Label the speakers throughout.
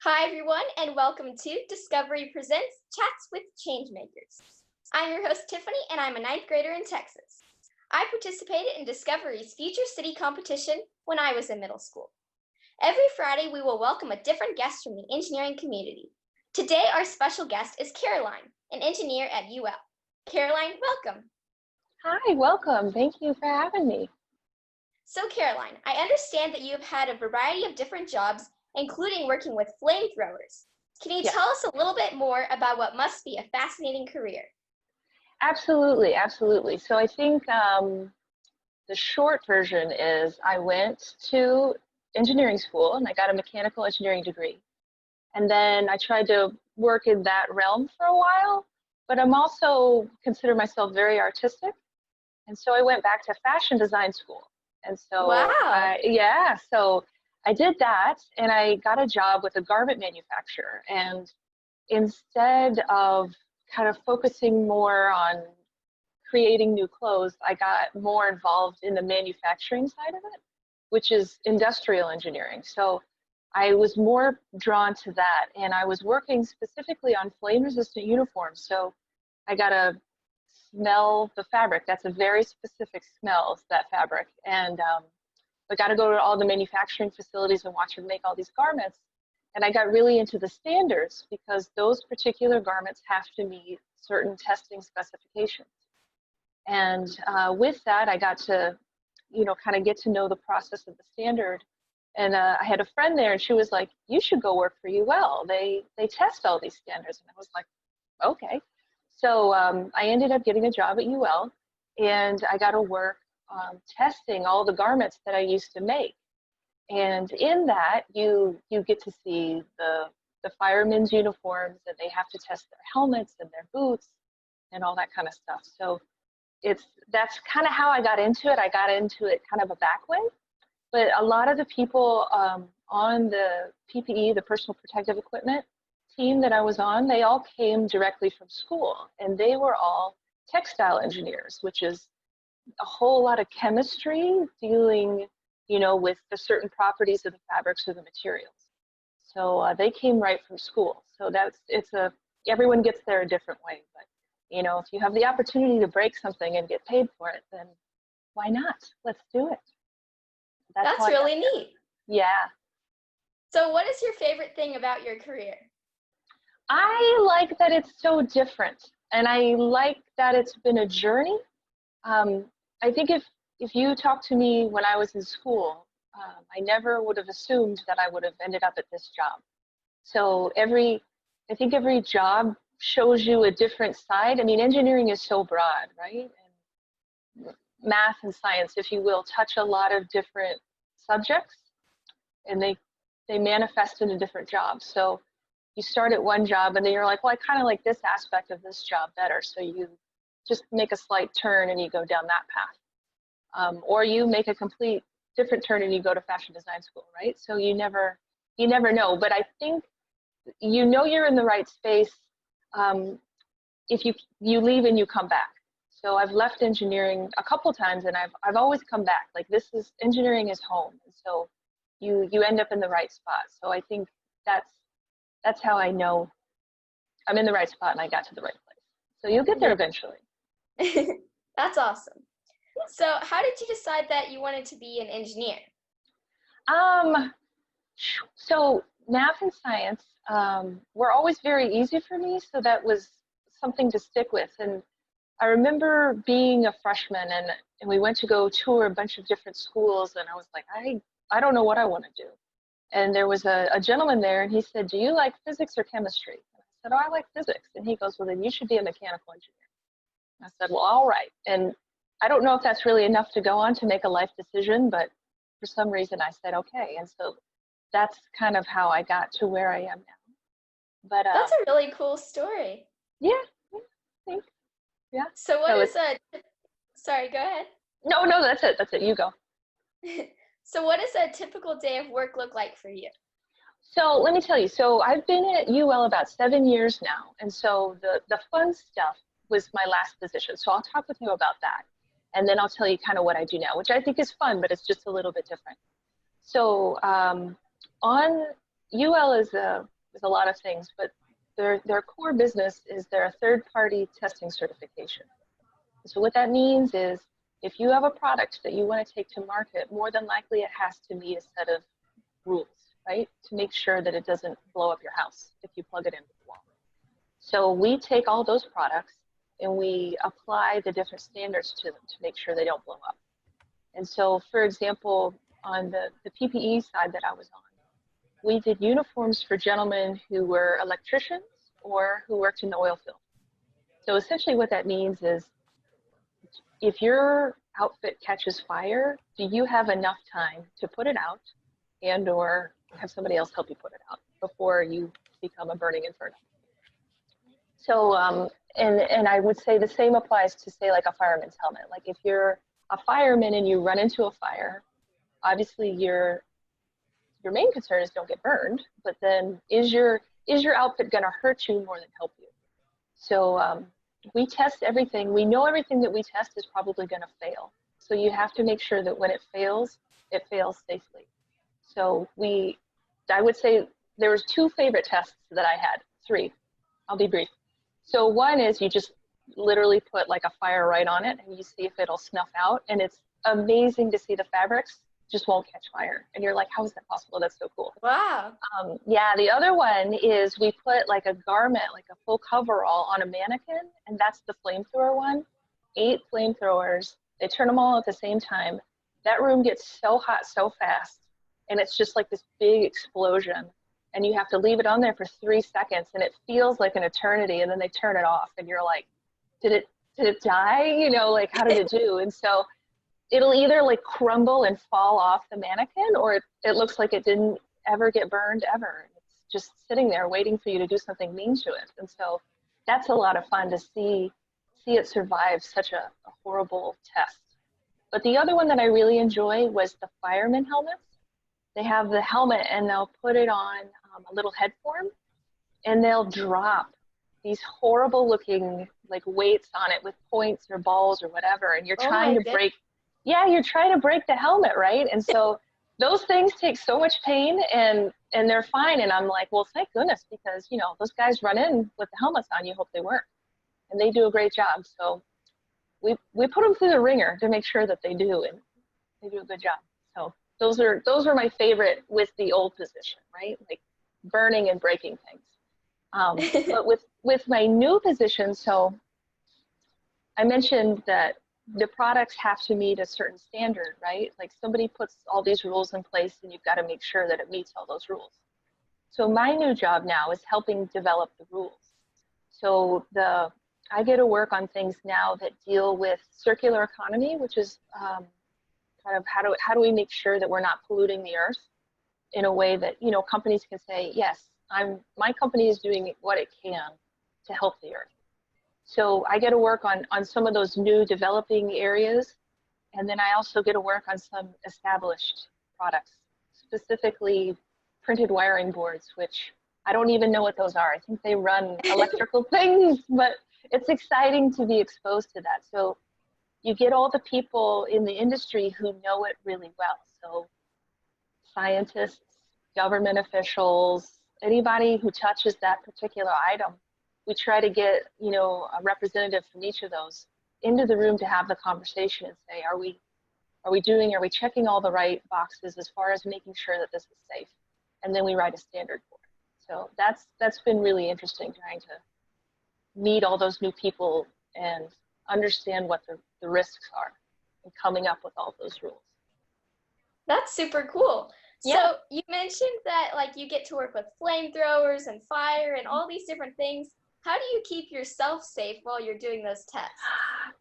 Speaker 1: Hi, everyone, and welcome to Discovery Presents Chats with Changemakers. I'm your host, Tiffany, and I'm a ninth grader in Texas. I participated in Discovery's Future City competition when I was in middle school. Every Friday, we will welcome a different guest from the engineering community. Today, our special guest is Caroline, an engineer at UL. Caroline, welcome.
Speaker 2: Hi, welcome. Thank you for having me.
Speaker 1: So, Caroline, I understand that you have had a variety of different jobs, including working with flamethrowers. Can you tell us a little bit more about what must be a fascinating career?
Speaker 2: Absolutely, absolutely. So I think the short version is I went to engineering school and I got a mechanical engineering degree. And then I tried to work in that realm for a while, but I'm also consider myself very artistic. And so I went back to fashion design school. And so,
Speaker 1: Wow.
Speaker 2: so I did that and I got a job with a garment manufacturer. And instead of kind of focusing more on creating new clothes, I got more involved in the manufacturing side of it, which is industrial engineering. So I was more drawn to that, and I was working specifically on flame-resistant uniforms. So I got to smell the fabric. That's a very specific smell, that fabric. And I got to go to all the manufacturing facilities and watch them make all these garments. And I got really into the standards because those particular garments have to meet certain testing specifications. And with that, I got to, kind of get to know the process of the standard. And I had a friend there, and she was like, "You should go work for UL. They test all these standards." And I was like, "Okay." So I ended up getting a job at UL, and I got to work testing all the garments that I used to make. And in that, you get to see the firemen's uniforms, and they have to test their helmets and their boots and all that kind of stuff. So that's kind of how I got into it. I got into it kind of a back way. But a lot of the people on the PPE, the personal protective equipment team that I was on, they all came directly from school, and they were all textile engineers, which is a whole lot of chemistry dealing, with the certain properties of the fabrics or the materials. So they came right from school. So everyone gets there a different way. But, if you have the opportunity to break something and get paid for it, then why not? Let's do it.
Speaker 1: That's really neat.
Speaker 2: Yeah.
Speaker 1: So what is your favorite thing about your career?
Speaker 2: I like that it's so different, and I like that it's been a journey. I think if you talked to me when I was in school, I never would have assumed that I would have ended up at this job. So I think every job shows you a different side. I mean, engineering is so broad, right? And math and science, if you will, touch a lot of different subjects, and they manifest into different jobs. So you start at one job, and then you're like, well, I kind of like this aspect of this job better. So you just make a slight turn and you go down that path. Or you make a complete different turn and you go to fashion design school, right? So you never know. But I think you're in the right space if you leave and you come back. So I've left engineering a couple times, and I've always come back. Like, engineering is home, and so you end up in the right spot. So I think that's how I know I'm in the right spot and I got to the right place. So you'll get there eventually.
Speaker 1: That's awesome. So how did you decide that you wanted to be an engineer?
Speaker 2: So math and science were always very easy for me, so that was something to stick with. And I remember being a freshman, and we went to go tour a bunch of different schools, and I was like, I don't know what I want to do. And there was a gentleman there, and he said, "Do you like physics or chemistry?" And I said, "Oh, I like physics." And he goes, "Well, then you should be a mechanical engineer." And I said, "Well, all right." And I don't know if that's really enough to go on to make a life decision, but for some reason I said, okay. And so that's kind of how I got to where I am now. But
Speaker 1: that's a really cool story.
Speaker 2: Yeah, thanks. Yeah.
Speaker 1: So sorry, go ahead.
Speaker 2: No, that's it. You go.
Speaker 1: So what does a typical day of work look like for you?
Speaker 2: So let me tell you. So I've been at UL about 7 years now. And so the fun stuff was my last position. So I'll talk with you about that. And then I'll tell you kind of what I do now, which I think is fun, but it's just a little bit different. So on UL is a lot of things, but their core business is their third-party testing certification. So what that means is if you have a product that you want to take to market, more than likely it has to meet a set of rules, right? To make sure that it doesn't blow up your house if you plug it into the wall. So we take all those products and we apply the different standards to them to make sure they don't blow up. And so, for example, on the PPE side that I was on, we did uniforms for gentlemen who were electricians or who worked in the oil field. So essentially what that means is if your outfit catches fire, do you have enough time to put it out and or have somebody else help you put it out before you become a burning inferno? So, and I would say the same applies to, say, like a fireman's helmet. Like if you're a fireman and you run into a fire, obviously your main concern is don't get burned, but then is your outfit going to hurt you more than help you? So we test everything. We know everything that we test is probably going to fail. So you have to make sure that when it fails safely. So I would say there was 2 favorite tests that I had, 3. I'll be brief. So one is you just literally put like a fire right on it and you see if it'll snuff out, and it's amazing to see the fabrics just won't catch fire. And you're like, how is that possible? That's so cool.
Speaker 1: Wow.
Speaker 2: Yeah, the other one is we put like a garment, like a full coverall on a mannequin, and that's the flamethrower one. 8 flamethrowers, they turn them all at the same time. That room gets so hot so fast, and it's just like this big explosion. And you have to leave it on there for 3 seconds, and it feels like an eternity, and then they turn it off, and you're like, did it die? You know, like, how did it do? And so it'll either like crumble and fall off the mannequin, or it looks like it didn't ever get burned ever. It's just sitting there waiting for you to do something mean to it. And so that's a lot of fun to see it survive such a horrible test. But the other one that I really enjoy was the fireman helmets. They have the helmet and they'll put it on a little head form, and they'll drop these horrible looking like weights on it with points or balls or whatever, and you're trying to break, you're trying to break the helmet, right? And so those things take so much pain, and they're fine. And I'm like, well, thank goodness, because you know those guys run in with the helmets on. You hope they weren't, and they do a great job. So we put them through the ringer to make sure that they do, and they do a good job. So those are my favorite with the old position, right? Like burning and breaking things. But with my new position, so I mentioned that the products have to meet a certain standard, right? Like somebody puts all these rules in place and you've got to make sure that it meets all those rules. So my new job now is helping develop the rules. So I get to work on things now that deal with circular economy, which is kind of how do we make sure that we're not polluting the earth in a way that, you know, companies can say, yes, my company is doing what it can to help the earth. So I get to work on some of those new developing areas, and then I also get to work on some established products, specifically printed wiring boards, which I don't even know what those are. I think they run electrical things, but it's exciting to be exposed to that. So you get all the people in the industry who know it really well. So scientists, government officials, anybody who touches that particular item, we try to get, you know, a representative from each of those into the room to have the conversation and say, are we checking all the right boxes as far as making sure that this is safe? And then we write a standard for it. So that's been really interesting, trying to meet all those new people and understand what the risks are and coming up with all those rules.
Speaker 1: That's super cool.
Speaker 2: Yeah.
Speaker 1: So you mentioned that like you get to work with flamethrowers and fire and all these different things. How do you keep yourself safe while you're doing those tests?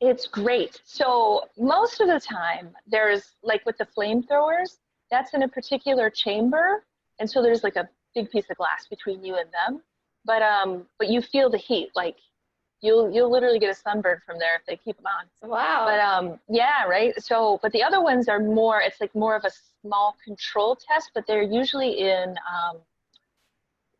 Speaker 2: It's great. So most of the time there's like with the flamethrowers, that's in a particular chamber. And so there's like a big piece of glass between you and them. But you feel the heat, like you'll literally get a sunburn from there if they keep them on.
Speaker 1: Wow.
Speaker 2: But yeah, right. So, but the other ones are more, it's like more of a small control test, but they're usually in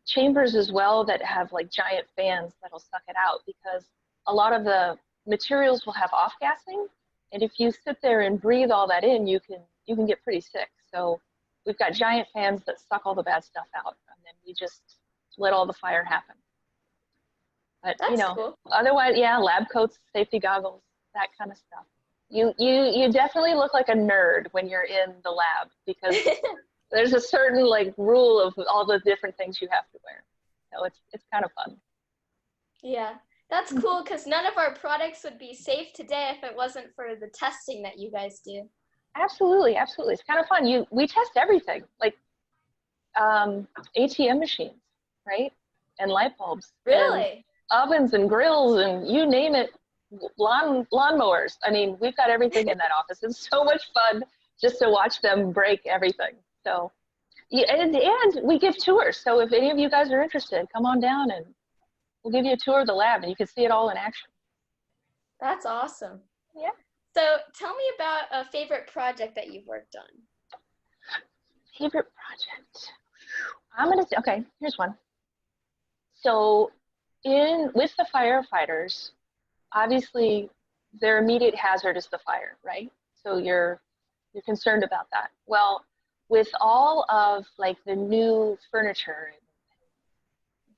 Speaker 2: chambers as well that have like giant fans that'll suck it out, because a lot of the materials will have off-gassing, and if you sit there and breathe all that in, you can get pretty sick. So we've got giant fans that suck all the bad stuff out, and and we just let all the fire happen. But
Speaker 1: That's cool.
Speaker 2: otherwise, yeah, lab coats, safety goggles, that kind of stuff. You definitely look like a nerd when you're in the lab, because there's a certain like rule of all the different things you have to wear. So it's kind of fun.
Speaker 1: Yeah, that's cool, because none of our products would be safe today if it wasn't for the testing that you guys do.
Speaker 2: Absolutely, absolutely. It's kind of fun. We test everything, like ATM machines, right? And light bulbs.
Speaker 1: Really?
Speaker 2: And ovens and grills and you name it, lawnmowers. I mean, we've got everything in that office. It's so much fun just to watch them break everything. So, yeah, and we give tours. So if any of you guys are interested, come on down and we'll give you a tour of the lab and you can see it all in action.
Speaker 1: That's awesome.
Speaker 2: Yeah.
Speaker 1: So tell me about a favorite project that you've worked on.
Speaker 2: Favorite project? Okay, here's one. So with the firefighters, obviously their immediate hazard is the fire, right? So you're concerned about that. Well, with all of like the new furniture,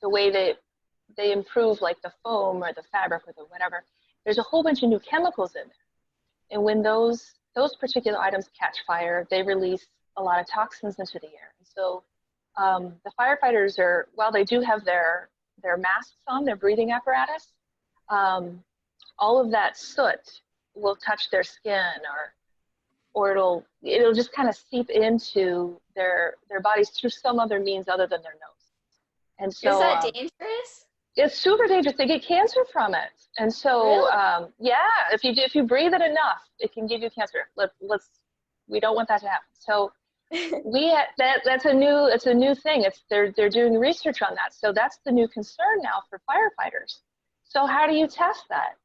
Speaker 2: the way that they improve like the foam or the fabric or the whatever, there's a whole bunch of new chemicals in there. And when those particular items catch fire, they release a lot of toxins into the air. And so the firefighters while they do have their masks on, their breathing apparatus, all of that soot will touch their skin or it'll just kind of seep into their bodies through some other means other than their nose. And so
Speaker 1: is that dangerous?
Speaker 2: It's super dangerous. They get cancer from it. And so
Speaker 1: really?
Speaker 2: yeah, if you breathe it enough, it can give you cancer. We don't want that to happen. So that's a new thing. They're doing research on that. So that's the new concern now for firefighters. So how do you test that?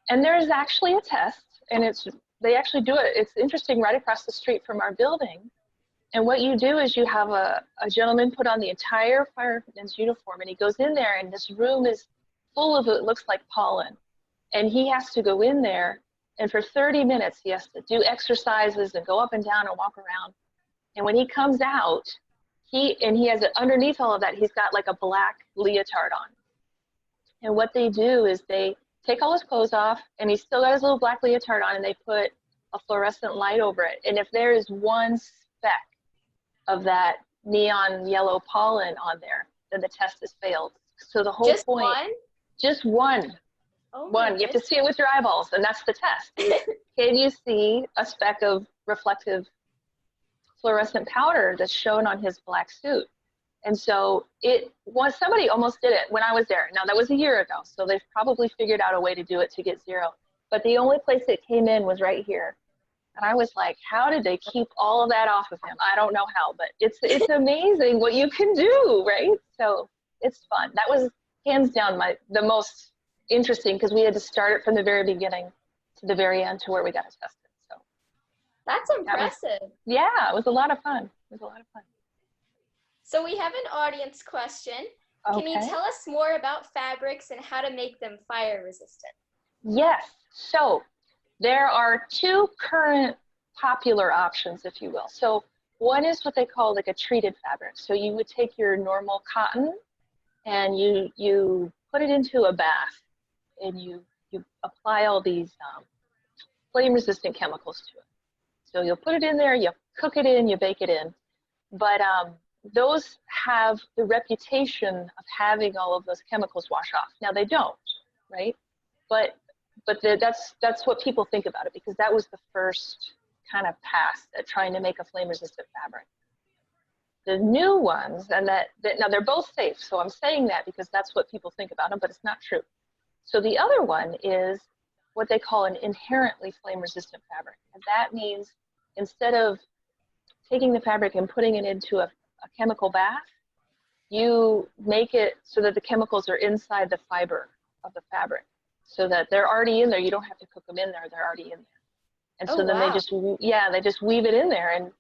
Speaker 2: And there's actually a test, and they actually do it. It's interesting, right across the street from our building. And what you do is you have a gentleman put on the entire fireman's uniform, and he goes in there, and this room is full of it looks like pollen. And he has to go in there, and for 30 minutes he has to do exercises and go up and down and walk around. And when he comes out, he has underneath all of that, he's got like a black leotard on. And what they do is they take all his clothes off, and he's still got his little black leotard on, and they put a fluorescent light over it. And if there is one speck of that neon yellow pollen on there, then the test has failed. So the whole
Speaker 1: just
Speaker 2: point,
Speaker 1: one?
Speaker 2: Just one.
Speaker 1: Oh
Speaker 2: one. You have to see it with your eyeballs, and that's the test. Can you see a speck of reflective fluorescent powder that's shown on his black suit? And so somebody almost did it when I was there. Now that was a year ago, so they've probably figured out a way to do it to get zero. But the only place it came in was right here. And I was like, how did they keep all of that off of him? I don't know how, but it's amazing what you can do, right? So it's fun. That was hands down the most interesting, because we had to start it from the very beginning to the very end to where we got to test it. So
Speaker 1: that's impressive.
Speaker 2: It was a lot of fun.
Speaker 1: So we have an audience question.
Speaker 2: Okay.
Speaker 1: Can you tell us more about fabrics and how to make them fire resistant?
Speaker 2: Yes. So there are two current popular options, if you will. So one is what they call like a treated fabric. So you would take your normal cotton and you put it into a bath, and you apply all these flame resistant chemicals to it. So you'll put it in there, you cook it in, you bake it in. But those have the reputation of having all of those chemicals wash off. Now they don't, right? But that's what people think about it, because that was the first kind of pass at trying to make a flame resistant fabric. The new ones, and now they're both safe, so I'm saying that because that's what people think about them, but it's not true. So the other one is what they call an inherently flame resistant fabric. And that means instead of taking the fabric and putting it into a chemical bath, you make it so that the chemicals are inside the fiber of the fabric, so that they're already in there. You don't have to cook them in there, they're already in there. And so then they just weave it in there, and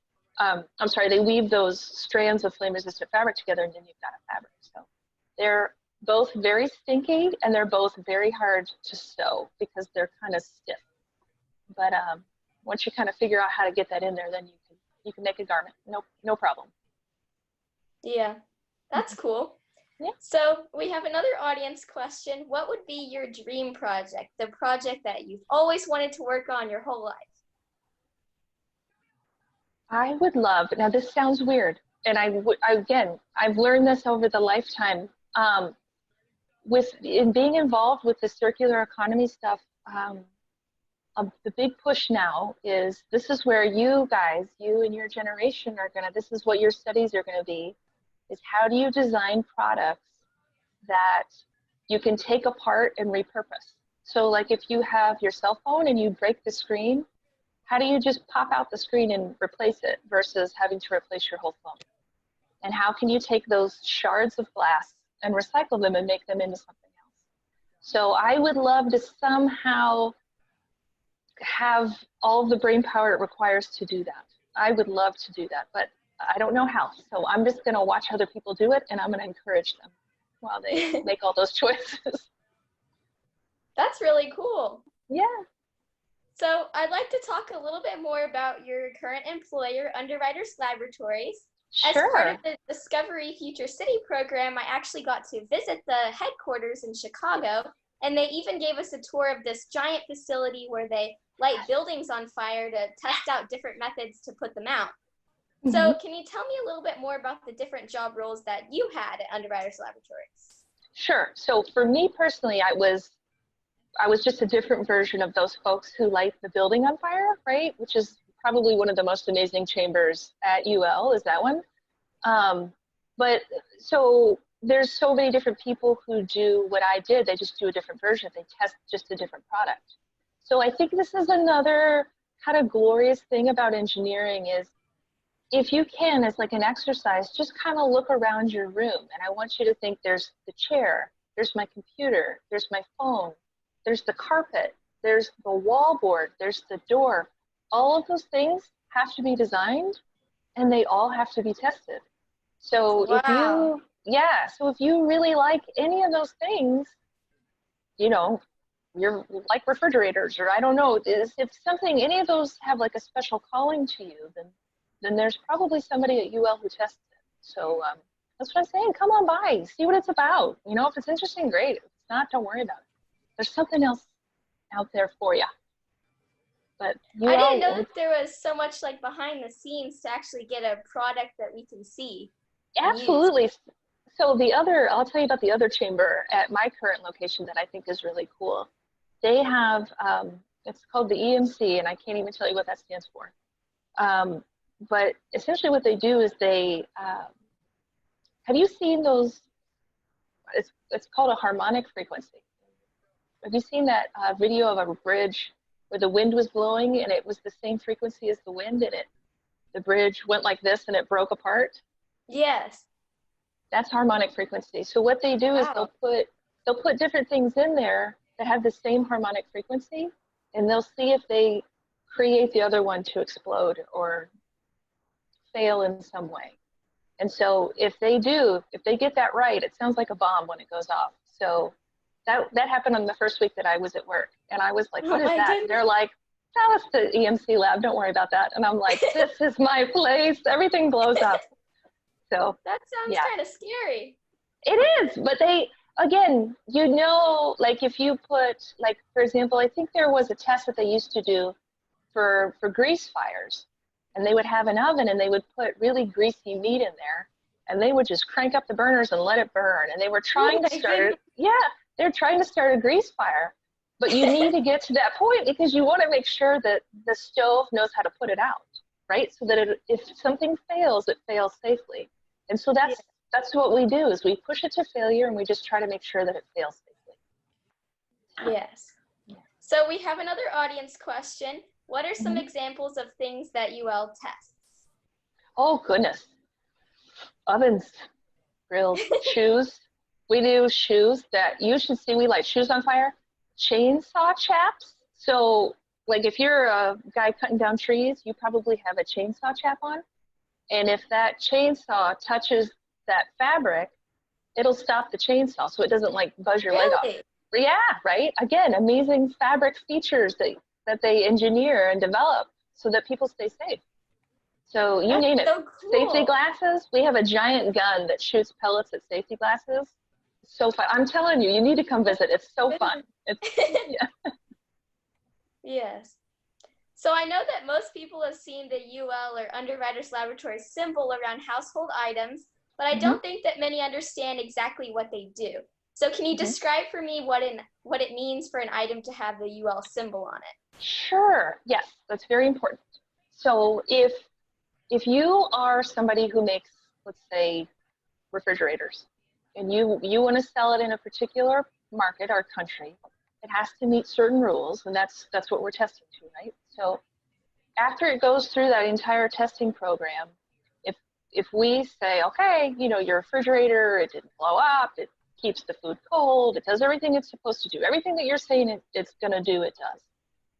Speaker 2: they weave those strands of flame resistant fabric together, and then you've got a fabric. So they're both very stinky, and they're both very hard to sew because they're kind of stiff. But once you kind of figure out how to get that in there, then you can make a garment. No problem.
Speaker 1: Yeah. That's cool.
Speaker 2: Yeah.
Speaker 1: So we have another audience question. What would be your dream project, the project that you've always wanted to work on your whole life?
Speaker 2: I would love, now this sounds weird, and again, I've learned this over the lifetime. In being involved with the circular economy stuff, the big push now is this is where you guys, you and your generation this is what your studies are gonna be, is how do you design products that you can take apart and repurpose? So like if you have your cell phone and you break the screen, how do you just pop out the screen and replace it versus having to replace your whole phone? And how can you take those shards of glass and recycle them and make them into something else? So I would love to somehow have all the brain power it requires to do that. I would love to do that, but I don't know how. So I'm just gonna watch other people do it, and I'm gonna encourage them while they make all those choices.
Speaker 1: That's really cool.
Speaker 2: Yeah.
Speaker 1: So I'd like to talk a little bit more about your current employer, Underwriters Laboratories. As part of the Discovery Future City program, I actually got to visit the headquarters in Chicago, and they even gave us a tour of this giant facility where they light buildings on fire to test out different methods to put them out. Mm-hmm. So can you tell me a little bit more about the different job roles that you had at Underwriters Laboratories?
Speaker 2: Sure. So for me personally, I was just a different version of those folks who light the building on fire, right? Which is probably one of the most amazing chambers at UL, is that one. But so there's so many different people who do what I did. They just do a different version. They test just a different product. So I think this is another kind of glorious thing about engineering is if you can, as like an exercise, just kind of look around your room. And I want you to think there's the chair, there's my computer, there's my phone, there's the carpet, there's the wall board, there's the door. All of those things have to be designed and they all have to be tested. So
Speaker 1: wow.
Speaker 2: if you really like any of those things, you know, you're like refrigerators, or I don't know, if any of those have like a special calling to you, then there's probably somebody at UL who tests it. So that's what I'm saying. Come on by, see what it's about. You know, if it's interesting, great. If it's not, don't worry about it. There's something else out there for you. But
Speaker 1: I didn't know that there was so much like behind the scenes to actually get a product that we can see.
Speaker 2: Absolutely. So I'll tell you about the other chamber at my current location that I think is really cool. They have, it's called the EMC, and I can't even tell you what that stands for. But essentially what they do is have you seen those, it's called a harmonic frequency. Have you seen that video of a bridge where the wind was blowing and it was the same frequency as the wind, and the bridge went like this and it broke apart?
Speaker 1: Yes.
Speaker 2: That's harmonic frequency. So what they do is they'll put different things in there that have the same harmonic frequency, and they'll see if they create the other one to explode or fail in some way. And so if they get that right, it sounds like a bomb when it goes off. So that happened on the first week that I was at work, and I was like, what is that? Goodness. They're like, oh, it's the EMC lab, don't worry about that. And I'm like, this is my place, everything blows up. So
Speaker 1: that sounds kind of scary.
Speaker 2: It is, but again, you know, like if you put, like, for example, I think there was a test that they used to do for grease fires, and they would have an oven and they would put really greasy meat in there, and they would just crank up the burners and let it burn, and they were trying to start, they're trying to start a grease fire, but you need to get to that point because you want to make sure that the stove knows how to put it out, right? So that if something fails, it fails safely. And so that's what we do, is we push it to failure and we just try to make sure that it fails safely.
Speaker 1: Yes. So we have another audience question. What are some examples of things that UL tests?
Speaker 2: Oh, goodness. Ovens, grills, shoes. We do shoes that you should see. We light shoes on fire. Chainsaw chaps. So, like, if you're a guy cutting down trees, you probably have a chainsaw chap on. And if that chainsaw touches that fabric, it'll stop the chainsaw so it doesn't like buzz your leg off. Yeah, right? Again, amazing fabric features that they engineer and develop so that people stay safe. So you
Speaker 1: That's
Speaker 2: name it.
Speaker 1: so
Speaker 2: Safety
Speaker 1: cool.
Speaker 2: glasses, we have a giant gun that shoots pellets at safety glasses. So fun. I'm telling you, you need to come visit. It's so fun. It's, yeah.
Speaker 1: Yes. So I know that most people have seen the UL or Underwriters Laboratory symbol around household items, but I
Speaker 2: Mm-hmm.
Speaker 1: don't think that many understand exactly what they do. So can you
Speaker 2: Mm-hmm.
Speaker 1: describe for me what it means for an item to have the UL symbol on it?
Speaker 2: Sure. Yes, that's very important. So if you are somebody who makes, let's say, refrigerators, and you want to sell it in a particular market or country, it has to meet certain rules, and that's what we're testing to, right? So after it goes through that entire testing program, if if we say, okay, your refrigerator, it didn't blow up, it keeps the food cold, it does everything it's supposed to do, everything that you're saying it's going to do, it does.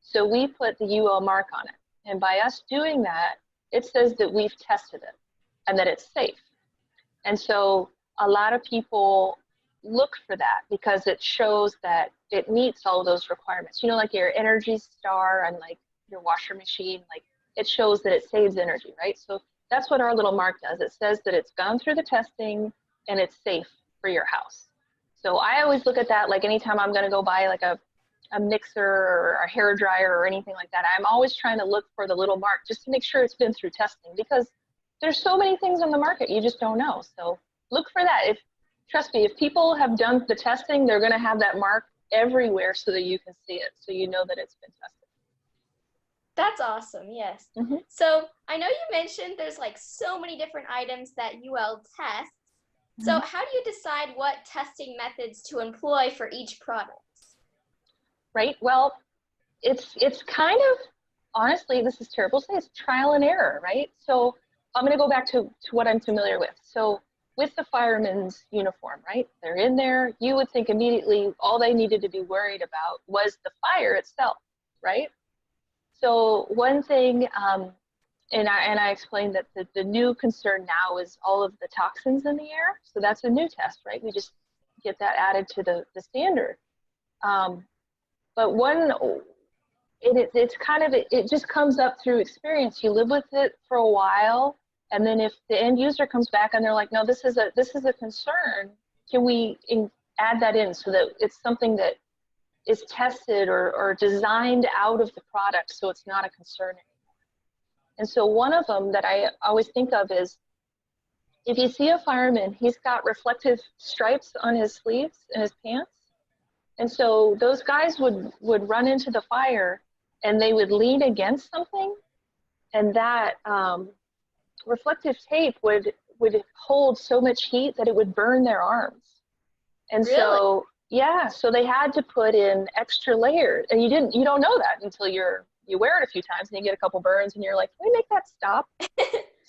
Speaker 2: So we put the UL mark on it. And by us doing that, it says that we've tested it and that it's safe. And so a lot of people look for that because it shows that it meets all of those requirements. Like your Energy Star and like your washer machine, like it shows that it saves energy, right? So that's what our little mark does. It says that it's gone through the testing and it's safe for your house. So I always look at that like anytime I'm going to go buy like a mixer or a hair dryer or anything like that, I'm always trying to look for the little mark just to make sure it's been through testing, because there's so many things on the market you just don't know. So look for that. Trust me, if people have done the testing, they're going to have that mark everywhere so that you can see it, so you know that it's been tested.
Speaker 1: That's awesome, yes.
Speaker 2: Mm-hmm.
Speaker 1: So I know you mentioned there's like so many different items that UL tests. So
Speaker 2: Mm-hmm.
Speaker 1: how do you decide what testing methods to employ for each product?
Speaker 2: Right. Well, it's kind of, honestly, this is terrible to say, it's trial and error, right? So I'm going to go back to what I'm familiar with. So with the fireman's uniform, right? They're in there. You would think immediately all they needed to be worried about was the fire itself, right? So one thing, and I explained that the new concern now is all of the toxins in the air. So that's a new test, right? We just get that added to the standard. But it's kind of, it just comes up through experience. You live with it for a while, and then if the end user comes back and they're like, no, this is a concern, can we add that in so that it's something that is tested or designed out of the product so it's not a concern anymore. And so one of them that I always think of is, if you see a fireman, he's got reflective stripes on his sleeves and his pants. And so those guys would run into the fire and they would lean against something, and that reflective tape would hold so much heat that it would burn their arms. And
Speaker 1: Really?
Speaker 2: so, yeah, so they had to put in extra layers, and you don't know that until you wear it a few times and you get a couple burns and you're like, can we make that stop?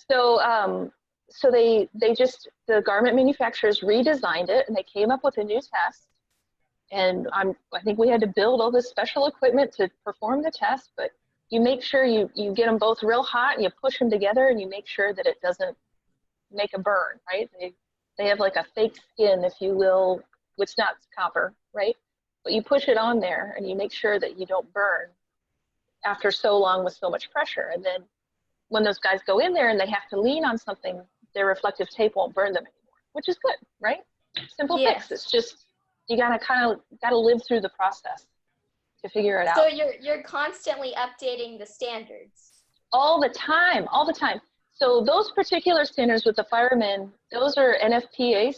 Speaker 2: So the garment manufacturers redesigned it, and they came up with a new test. And I think we had to build all this special equipment to perform the test, but you make sure you get them both real hot and you push them together, and you make sure that it doesn't make a burn, right? They have like a fake skin, if you will, which is not copper, right? But you push it on there and you make sure that you don't burn after so long with so much pressure. And then when those guys go in there and they have to lean on something, their reflective tape won't burn them anymore, which is good, right? Simple
Speaker 1: Yes.
Speaker 2: fix. It's just, you gotta live through the process to figure it out.
Speaker 1: So you're constantly updating the standards.
Speaker 2: All the time. So those particular standards with the firemen, those are NFPA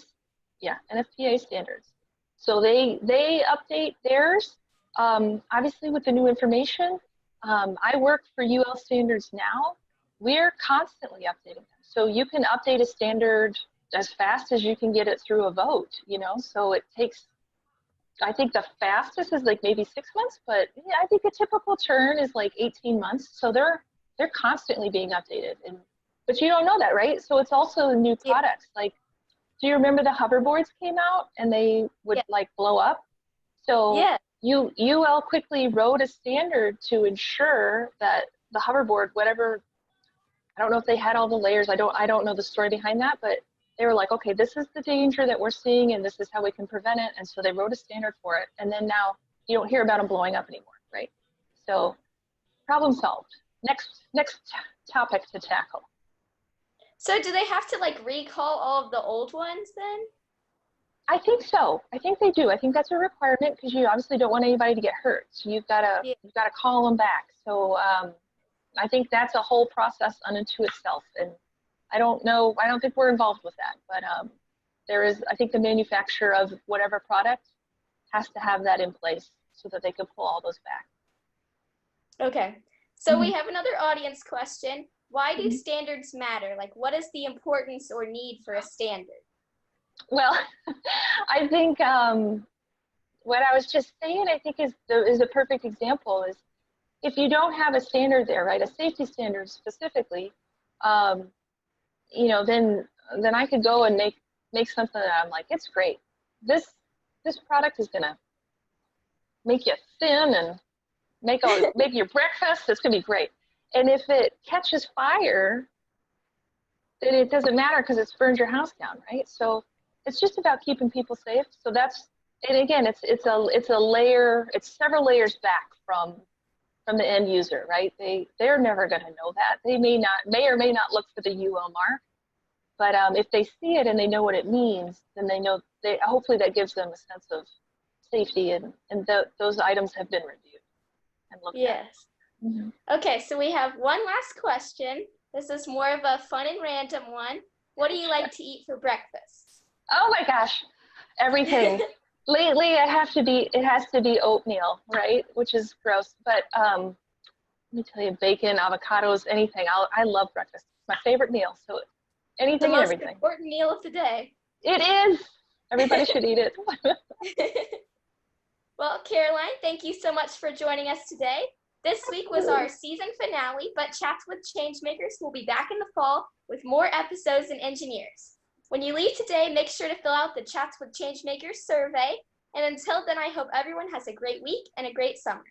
Speaker 2: standards. So they update theirs, obviously with the new information. I work for UL standards now. We're constantly updating them. So you can update a standard as fast as you can get it through a vote, so it takes, I think the fastest is like maybe 6 months, but yeah, I think a typical turn is like 18 months. So they're constantly being updated, but you don't know that, right? So it's also new products. Like, do you remember the hoverboards came out and they would like blow up? So UL quickly wrote a standard to ensure that the hoverboard, whatever, I don't know if they had all the layers. I don't know the story behind that, but they were like, okay, this is the danger that we're seeing and this is how we can prevent it. And so they wrote a standard for it. And then now you don't hear about them blowing up anymore, right? So problem solved. Next topic to tackle.
Speaker 1: So do they have to like recall all of the old ones then?
Speaker 2: I think so. I think they do. I think that's a requirement because you obviously don't want anybody to get hurt. So
Speaker 1: Yeah.
Speaker 2: you've got to call them back. So I think that's a whole process unto itself. And I don't know. I don't think we're involved with that. But there is. I think the manufacturer of whatever product has to have that in place so that they can pull all those back.
Speaker 1: Okay. So we have another audience question. Why do standards matter? Like, what is the importance or need for a standard?
Speaker 2: Well, I think what I was just saying, I think is a perfect example is if you don't have a standard there, right, a safety standard specifically, you know, then I could go and make something that I'm like, it's great. This product is gonna make you thin and make your breakfast. It's gonna be great. And if it catches fire, then it doesn't matter because it's burned your house down, right? So it's just about keeping people safe. So that's, and again, it's a layer. It's several layers back from the end user, right? They're never going to know that. They may or may not look for the UL mark, but if they see it and they know what it means, then they know. Hopefully that gives them a sense of safety, and those items have been reviewed and looked at.
Speaker 1: Yes. Okay, so we have one last question. This is more of a fun and random one. What do you like to eat for breakfast?
Speaker 2: Oh my gosh, everything. Lately, it has to be oatmeal, right? Which is gross, but let me tell you, bacon, avocados, anything. I love breakfast. It's my favorite meal. So anything and everything.
Speaker 1: The most important meal of the day.
Speaker 2: It is. Everybody should eat it.
Speaker 1: Well, Caroline, thank you so much for joining us today. This week was our season finale, but Chats with Changemakers will be back in the fall with more episodes and engineers. When you leave today, make sure to fill out the Chats with Changemakers survey. And until then, I hope everyone has a great week and a great summer.